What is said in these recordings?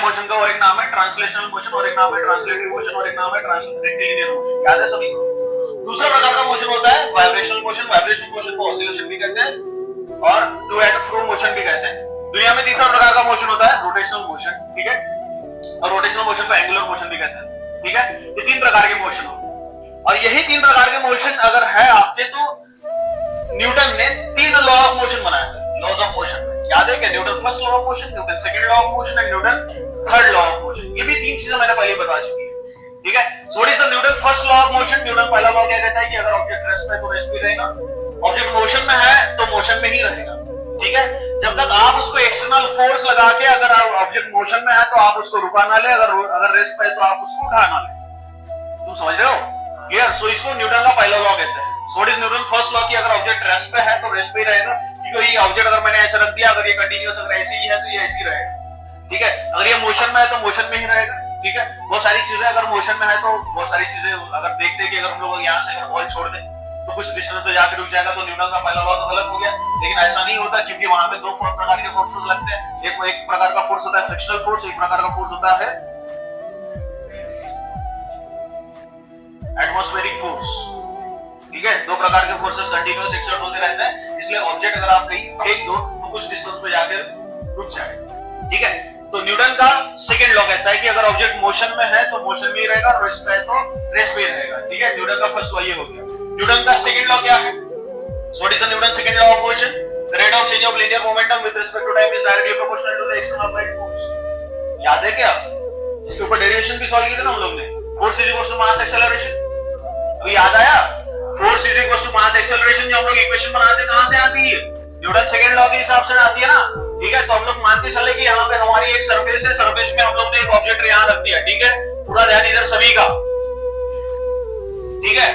Motion का और एक नाम है ट्रांसलेशनल मोशन, और एक नाम है ट्रांसलेटरी मोशन, और एक नाम है रेक्टिलिनियर मोशन। याद है सभी को? दूसरा प्रकार का मोशन होता है वाइब्रेशनल मोशन। वाइब्रेशनल मोशन को ऑसिलेशन भी कहते हैं और टू एंड फ्रो मोशन भी कहते हैं। दुनिया में तीसरा प्रकार का मोशन होता है रोटेशनल मोशन, ठीक है, और रोटेशनल मोशन को एंगुलर मोशन भी कहते हैं, ठीक है। ये तीन प्रकार के मोशन होते हैं और यही तीन प्रकार के मोशन अगर है आपके तो न्यूटन ने तीन लॉ ऑफ मोशन बनाया था, लॉज ऑफ मोशन। याद है क्या? Newton first law of motion, Newton second law of motion and Newton third law of motion. ये भी तीन चीजें मैंने पहले बता चुकी है, ठीक है। So what is the Newton first law of motion? Newton पहला लॉ क्या कहता है कि अगर ऑब्जेक्ट रेस्ट पे है तो रेस्ट भी रहेगा, ऑब्जेक्ट मोशन में है तो मोशन में ही रहेगा, ठीक है। जब तक आप उसको एक्सटर्नल फोर्स लगा के अगर ऑब्जेक्ट मोशन में है तो आप उसको रुका ना ले, अगर रेस्ट पे है तो आप उसको उठा ना ले। तुम समझ रहे हो? क्लियर? सो इसको न्यूटन का पहला लॉ कहते हैं। सो what is Newton first law? कि अगर ऑब्जेक्ट रेस्ट पे है तो रेस्ट पे ही रहेगा, क्योंकि ये ऑब्जेक्ट अगर मैंने ऐसे रख दिया, अगर ये कंटीन्यूअस अगर ऐसे ही है तो ये ऐसे ही रहेगा, ठीक है। अगर ये मोशन में है तो मोशन में ही रहेगा, ठीक है। बहुत सारी चीजें अगर मोशन में है तो बहुत सारी चीजें अगर देखते हैं कि अगर हम लोग यहाँ से अगर बॉल छोड़ दें तो कुछ डिस्टेंस पे जाकर रुक जाएगा, तो न्यूटन का पहला लॉ तो गलत हो गया। लेकिन ऐसा नहीं होता, क्योंकि वहां पे दो प्रकार के फोर्सेस लगते हैं। एक प्रकार का फोर्स होता है फ्रिक्शनल फोर्स, एक प्रकार का फोर्स होता है एटमॉस्फेरिक फोर्स, ठीक है। दो प्रकार के फोर्सेस कंटीन्यूअस एक्सर्ट होते रहते हैं, इसलिए ऑब्जेक्ट अगर आप कहीं फेंक दो तो कुछ डिस्टेंस पे जाकर रुक जाएगा, ठीक है। तो न्यूटन का सेकंड लॉ कहता है कि अगर ऑब्जेक्ट मोशन में है तो मोशन में ही रहेगा, रेस्ट पे है तो रेस्ट पे ही रहेगा, ठीक है। न्यूटन का फर्स्ट लॉ ये हो गया। न्यूटन का सेकंड लॉ क्या है? So what is the Newton second law of motion? The rate of change of linear momentum with respect to time is directly proportional to the external applied force. याद है क्या? इसके ऊपर derivation भी solve की थी ना हम लोग ने। Force is equal to mass acceleration. अभी याद आया? Force is equal to mass acceleration जो हम लोग इक्वेशन बनाते कहां से आती है? न्यूटन सेकंड लॉ के हिसाब से आती है ना, ठीक है। तो हम लोग मान के चले कि यहाँ पे हमारी एक सरफेस है, सरफेस में हम लोग ने एक ऑब्जेक्ट यहाँ रख दिया, ठीक है। पूरा ध्यान इधर सभी का, ठीक है।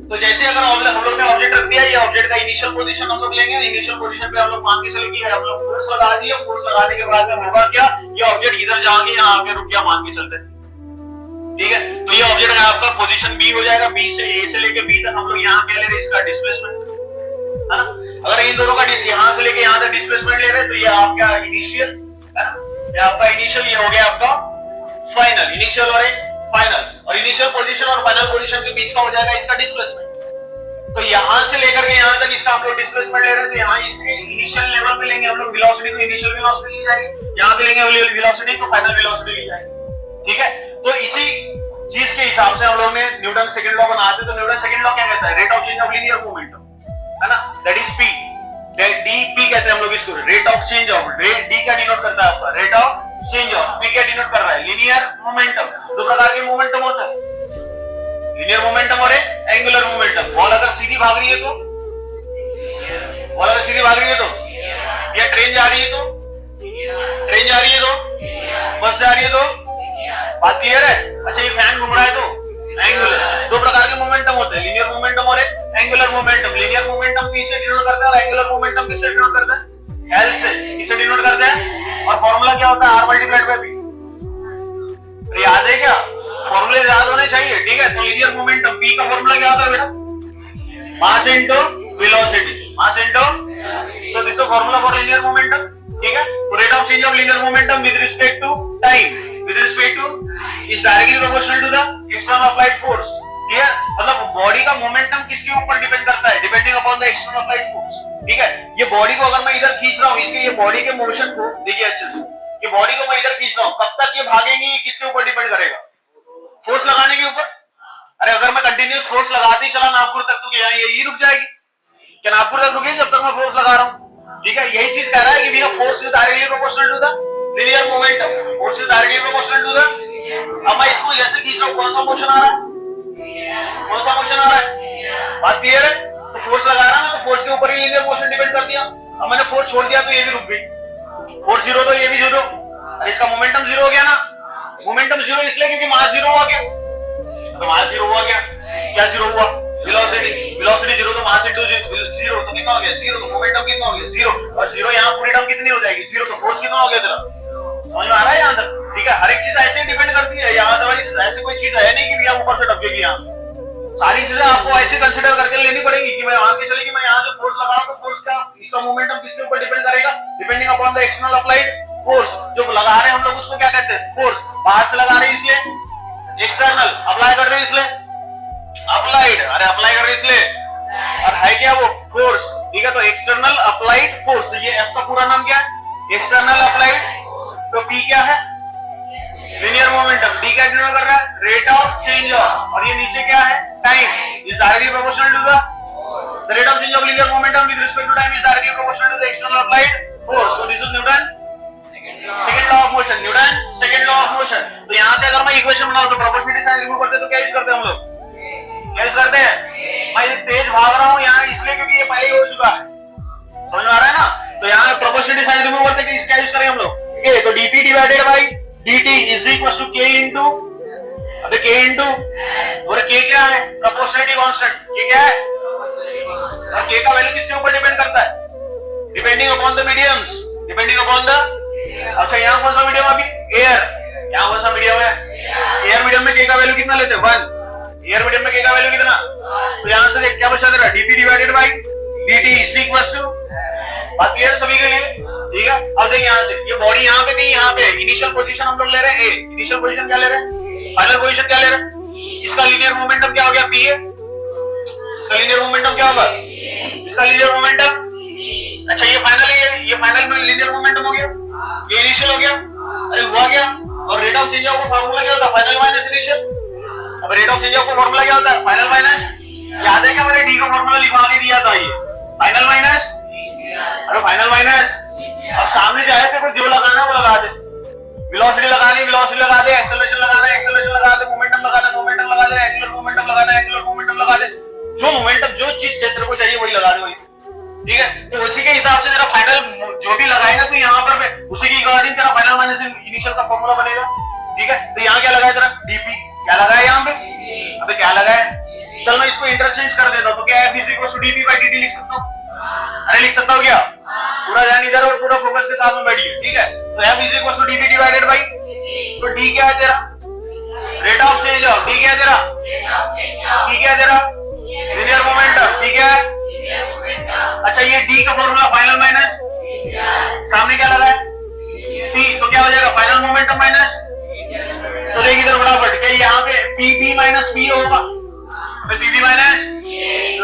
तो जैसे अगर हम लोग ने ऑब्जेक्ट रख दिया, ये ऑब्जेक्ट का इनिशियल पोजीशन हम लोग लेंगे। इनिशियल पोजीशन पे हम लोग मान के चले कि हम लोग फोर्स लगा दिया, फोर्स लगाने के बाद में होगा क्या? ये ऑब्जेक्ट इधर जाके यहाँ आके रुक गया, मान के चलते, ठीक है। तो ये ऑब्जेक्ट आपका पोजीशन बी हो जाएगा। बी से ए से लेके बी तक हम लोग यहाँ क्या ले रहे हैं? इसका डिस्प्लेसमेंट, है ना। अगर इन दोनों का यहाँ से लेके यहाँ तक डिस्प्लेसमेंट ले रहे हैं तो ये आपका इनिशियल है ना, ये आपका इनिशियल, ये हो गया आपका फाइनल। इनिशियल और एक फाइनल, और इनिशियल पोजीशन और फाइनल पोजीशन के बीच का हो जाएगा इसका डिस्प्लेसमेंट। तो यहाँ से लेकर के यहाँ तक इसका हम लोग डिस्प्लेसमेंट ले रहे हैं, तो यहाँ इसके इनिशियल लेवल पे लेंगे हम लोग वेलोसिटी, तो इनिशियल वेलोसिटी ली जाएगी। यहाँ पे लेंगे वेलोसिटी तो फाइनल वेलोसिटी ली जाएगी, ठीक है। तो इसी चीज के हिसाब से हम लोग ने न्यूटन सेकंड लॉ बनाते हैं। तो न्यूटन सेकंड लॉ क्या कहता है? Rate of change of linear momentum, है ना, दैट इज पी, डीपी कहते हैं हम लोग इसको, rate of change of. D क्या डिनोट करता है आपका? Rate of change of. P क्या डिनोट कर रहा है? Linear momentum. दो प्रकार के मोमेंटम होते हैं, लीनियर मोमेंटम और एक एंगुलर मोमेंटम। बॉल अगर सीधी भाग रही है तो, बॉल अगर सीधी भाग रही है तो, या ट्रेन जा रही है तो, ट्रेन जा रही है तो, बस जा रही है तो, बात क्लियर है? अच्छा, ये फैन घूम रहा है तो एंगुलर। दो प्रकार के मोमेंटम होते हैं, लीनियर मोमेंटम और एक angular momentum. Linear momentum P से डिनोट करता है और एंगुलर मोमेंटम किससे डिनोट करता है? एल से। किससे डिनोट करते हैं? और फॉर्मूला क्या होता है? R multiplied by p. याद है क्या? फॉर्मूले याद होने चाहिए, ठीक है। तो लीनियर मोमेंटम पी का फॉर्मूला क्या होता है बेटा? Mass into velocity, mass into, so this is the formula for linear momentum, ठीक है। तो rate of change of linear momentum with respect to time, with respect to is directly proportional to the external applied force, clear? मतलब body का momentum किसके ऊपर depend करता है? Depending upon the external applied force, ठीक है। ये body को अगर मैं इधर खींच रहा हूँ, इसके ये बॉडी के मोशन को देखिए अच्छे से, ये बॉडी को मैं इधर खींच रहा हूँ, कब तक ये भागेंगी ये किसके ऊपर डिपेंड करेगा? फोर्स लगाने के ऊपर। अरे अगर मैं कंटिन्यूअस फोर्स लगाते ही चला नागपुर तक तो यहाँ यही रुक जाएगी क्या? नागपुर तक रुकेगी जब तक मैं फोर्स लगा रहा हूँ, ठीक है। यही चीज कह रहा है कि भैया force is directly proportional to the linear momentum, force is directly proportional to the. अब मैं इसको ऐसे खींच रहा हूं, कौन सा मोशन आ रहा है? कौन सा मोशन आ रहा है? बात क्लियर है? तो फोर्स लगा रहा है तो फोर्स के ऊपर ही लीनियर मोशन डिपेंड कर दिया। अब मैंने फोर्स छोड़ दिया तो ये भी रुक गई, फोर्स जीरो तो ये भी जीरो, अरे इसका मोमेंटम जीरो हो गया ना। मोमेंटम जीरो इसलिए क्योंकि मास जीरो हुआ क्या? तो मास जीरो हुआ क्या? क्या जीरो हुआ? वेलोसिटी। वेलोसिटी जीरो तो मास इनटू जीरो तो कितना हो गया? जीरो। तो मोमेंटम कितना हो गया? जीरो। और जीरो यहाँ पूरी टर्म कितनी हो जाएगी? जीरो। तो फोर्स कितना हो गया तेरा? समझ में आ रहा है यहाँ तक? ठीक है। हर एक चीज ऐसे डिपेंड करती है यहाँ, अदरवाइज ऐसे कोई चीज है नहीं कि भैया ऊपर से टपकेगी। यहाँ सारी चीजें आपको ऐसे कंसीडर करके लेनी पड़ेगी कि मैं मान के चले कि मैं यहाँ जो फोर्स लगा रहा हूँ तो फोर्स का इसका मोमेंटम किसके ऊपर डिपेंड करेगा? Depending upon the external applied force जो लगा रहे हैं हम लोग उसको क्या कहते हैं, फोर्स। बाहर से लगा रहे हैं इसलिए एक्सटर्नल, अप्लाई कर रहे हैं इसलिए अप्लाइड, अरे अप्लाई कर रहे हैं इसलिए, और है क्या वो फोर्स, ठीक है। तो एक्सटर्नल अप्लाइड फोर्स, तो ये एफ का पूरा नाम क्या है, एक्सटर्नल अप्लाइड। तो पी क्या है, लीनियर मोमेंटम। डी क्या डिनोट कर रहा है, रेट ऑफ चेंज ऑफ, और ये नीचे क्या है, time is directly proportional to the rate of change of linear momentum with respect to time is directly proportional to the external applied force. So this is Newton second law of motion, Newton second law of motion. तो यहां से अगर मैं equation बनाऊं तो proportionality sign remove करते तो क्या यूज करते हैं हम लोग, क्या यूज करते हैं, मैं तेज भाग रहा हूं यहां इसलिए क्योंकि ये पहले ही हो चुका है, समझ में आ रहा है ना। तो यहाँ प्रोपोर्शनलिटी साइन रिमूव करते हैं, क्या यूज करें हम लोग, के। तो dp divided by dt is equal to k into, अबे k इनटू, और k क्या है, प्रोपोर्शनलिटी कांस्टेंट, k क्या है, और k का वैल्यू किसके ऊपर डिपेंड करता है, depending upon the mediums, depending upon the, अच्छा यहाँ कौन सा मीडियम अभी, एयर, यहाँ कौन सा मीडियम है, एयर मीडियम में k का वैल्यू कितना लेते हैं, 1, एयर मीडियम में k का वैल्यू कितना, तो यहाँ से देख क्या बचा तेरा, dp divided by dt is equal to, बात क्लियर है सभी के लिए, ठीक है। अब देख यहाँ से ये बॉडी यहाँ पे थी, यहाँ पे इनिशियल पोजीशन हम लोग ले रहे हैं ए, इनिशियल पोजीशन क्या ले रहे हैं, फाइनल पोजीशन क्या ले रहे हैं, इसका लीनियर मोमेंटम क्या हो गया, पी है, इसका लीनियर मोमेंटम क्या होगा, इसका लीनियर मोमेंटम, अच्छा ये फाइनल है, ये फाइनल में लीनियर मोमेंटम हो गया, ये इनिशियल हो गया, अरे हुआ क्या, और रेट ऑफ चेंज ऑफ का फार्मूला क्या होता है, फाइनल माइनस इनिशियल। अब रेट ऑफ चेंज ऑफ का फार्मूला क्या होता है, फाइनल माइनस, याद है क्या मैंने डी का फार्मूला लिखवा के दिया था, ये फाइनल माइनस, अरे फाइनल माइनस, अब सामने जाए तो जो लगाना वो लगा दे, वेलोसिटी लगानी वेलोसिटी लगा दे, एक्सेलरेशन लगाना एक्सेलरेशन लगा दे, मोमेंटम लगाना मोमेंटम लगा दे, एंगुलर मोमेंटम लगाना एंगुलर मोमेंटम लगा दे, जो मोमेंटम जो चीज क्षेत्र को चाहिए वही लगा दे वही, ठीक है। तो उसी के हिसाब से तेरा फाइनल जो भी लगाएगा तो यहाँ पर उसी के अकॉर्डिंग तेरा फाइनल माइनस इनिशियल का फॉर्मूला बनेगा, ठीक है। तो यहाँ क्या लगा है तेरा, डीपी क्या लगा है यहाँ पे, अबे क्या लगा है, चल मैं इसको इंटरचेंज कर देता हूं, तो क्या f is equal to dp by dt लिख सकता हूं, अरे लिख सकता हूं क्या, पूरा ध्यान इधर और पूरा फोकस के साथ में बैठिए, ठीक है। तो f is equal to dp divided by, तो d क्या है तेरा, rate of change of, d क्या है तेरा, p क्या है तेरा, लीनियर मोमेंटम, p क्या है, अच्छा ये d का फॉर्मूला फाइनल माइनस, सामने क्या लगा है p, तो क्या हो जाएगा फाइनल मोमेंटम माइनस, तो देख इधर बराबर क्या यहाँ पे pb माइनस p होगा, pb माइनस,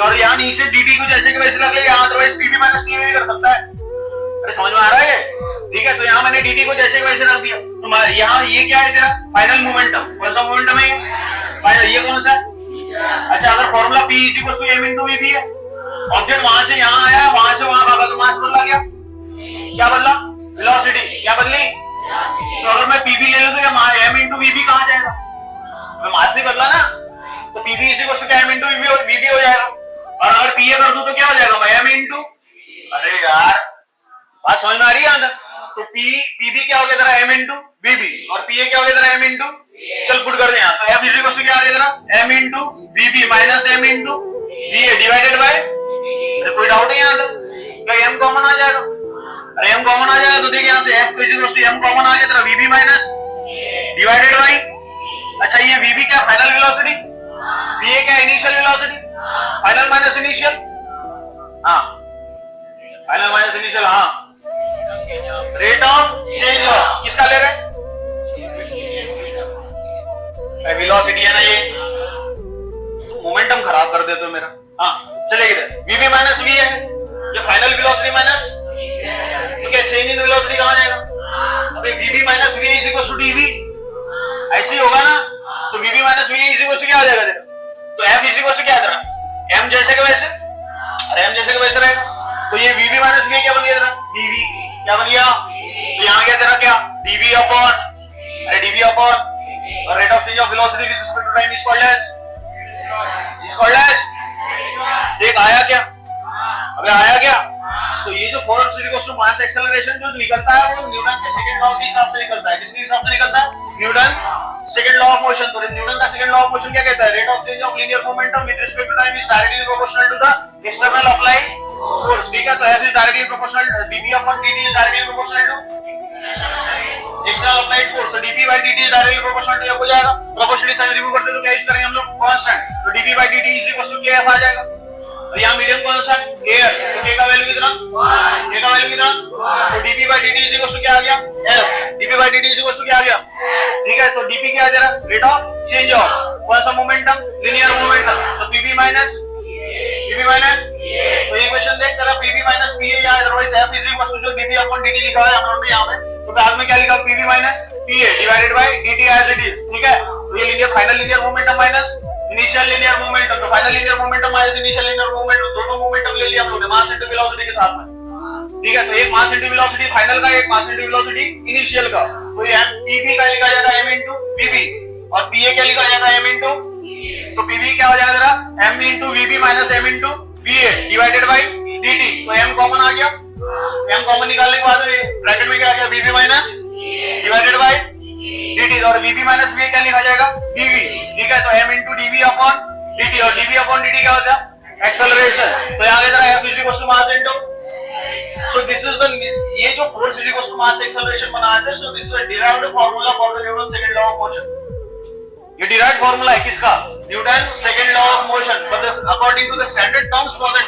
और यहाँ नीचे dt को जैसे कि वैसे रख ले, यहाँ अदरवाइज pb माइनस p भी कर सकता है, अरे समझ में आ रहा है, ठीक है। तो यहाँ मैंने dt को जैसे कि वैसे रख दिया, तो यहाँ ये क्या है तेरा फाइनल मोमेंटम, कौन सा मोमेंटम है ये फाइनल, ये कौन सा है, अच्छा अगर formula p is equal to m into vb है, ऑब्जेक्ट वहां से यहाँ आया वहां से वहां भागा तो मास बदला गया, क्या बदला, वेलोसिटी क्या बदली, तो अगर मैं pb ले लूं तो क्या m इनटू vb कहां जाएगा, मैं मास नहीं बदला ना, तो pb इज इक्वल टू क्या m इनटू vb हो जाएगा, और अगर pa कर दूं तो क्या हो जाएगा, मैं m इनटू, अरे यार बात समझ में आ रही है यहां तक, तो pb क्या हो गया तेरा m इनटू vb, और pa क्या हो गया तेरा m इनटू, चल पुट कर दे यहां, तो f इज इक्वल टू क्या आ गया तेरा m into vb minus m into va divided by, कोई डाउट है यहां तक, क्या m कॉमन आ जाएगा, अरे m कॉमन आ जाएगा, तो देखिए यहां से f is equal to m common आ गया तेरा vb माइनस डिवाइडेड बाय, अच्छा ये vb क्या फाइनल वेलोसिटी, va क्या initial velocity, final minus initial, हाँ फाइनल माइनस इनिशियल, हाँ रेट ऑफ चेंज ऑफ किसका ले रहे हैं, वेलोसिटी है ना ये, मोमेंटम खराब कर देते हो मेरा, हाँ चलेगी इधर vb माइनस v है, ये फाइनल वेलोसिटी माइनस, तो क्या चेंज इन वेलोसिटी कहां जाएगा, अबे vb minus v is equal to dv, ऐसे ही होगा ना, तो vb minus v is equal to क्या हो जाएगा तेरा, तो f इज इक्वल टू क्या है तेरा m जैसे के वैसे, अरे m जैसे के वैसे रहेगा, तो ये vb माइनस v क्या बन गया तेरा dv, क्या बन गया, तो यहाँ क्या तेरा क्या dv अपॉन, अरे dv अपॉन, और rate of change of velocity with respect to time is called as, देख आया क्या, अबे आया क्या, सो ये जो force equals to mass acceleration जो निकलता है वो न्यूटन के सेकंड लॉ के हिसाब से निकलता है, किसके हिसाब से निकलता है, Newton second law of motion. तो न्यूटन का सेकंड लॉ ऑफ मोशन क्या कहता है, rate of change of linear momentum with respect to time is directly proportional to the external applied force, ठीक है। तो f is directly proportional, dp upon dt is directly proportional to external applied force, तो dp by dt is directly proportional to f हो जाएगा, proportionality sign remove करते तो क्या use करेंगे हम लोग, कांस्टेंट, तो dp by dt is equal to kf आ जाएगा, तो यहाँ मीडियम कौन सा है? एयर। तो k का वैल्यू कितना? k का वैल्यू कितना? तो dp by dt is equal to क्या आ गया? f। dp by dt is equal to क्या आ गया? ठीक है, तो dp क्या आ जा रहा? रेट ऑफ चेंज ऑफ कौन सा मोमेंटम? Linear momentum. तो pb माइनस तो ये क्वेश्चन देख तेरा pb माइनस pa या otherwise f is equal to जो dp अपॉन dt लिखा है हम लोगों ने यहाँ पे, तो बाद में क्या लिखा? pb minus pa divided by dt as it is. ठीक है, तो ये linear final linear momentum minus initial linear momentum, तो final linear momentum minus initial linear momentum, दोनों मोमेंटम ले लिया हम लोगों ने मास इनटू वेलोसिटी के साथ में। ठीक है, तो एक मास इनटू वेलोसिटी फाइनल का, एक मास इनटू वेलोसिटी इनिशियल का। तो ये pb का लिखा जाएगा m इनटू vb और pa क्या लिखा जाएगा? m इनटू, तो pb क्या हो जाएगा तेरा? m into vb minus m into va divided by dt। तो m कॉमन आ गया, m कॉमन निकालने के बाद ब्रैकेट में क्या आ गया? vb minus divided by dt और vb माइनस va क्या लिखा जाएगा? dv। ठीक है, तो m into dv upon dt और dv अपॉन dt क्या होता है? एक्सेलरेशन। तो यहाँ तेरा f is equal to mass into, so this is the, ये जो force is equal to mass acceleration बनाते हैं, so this is a derived formula for the Newton second law of motion. ये डिराइव्ड फार्मूला है किसका? Newton second law of motion, but according to the standard terms for the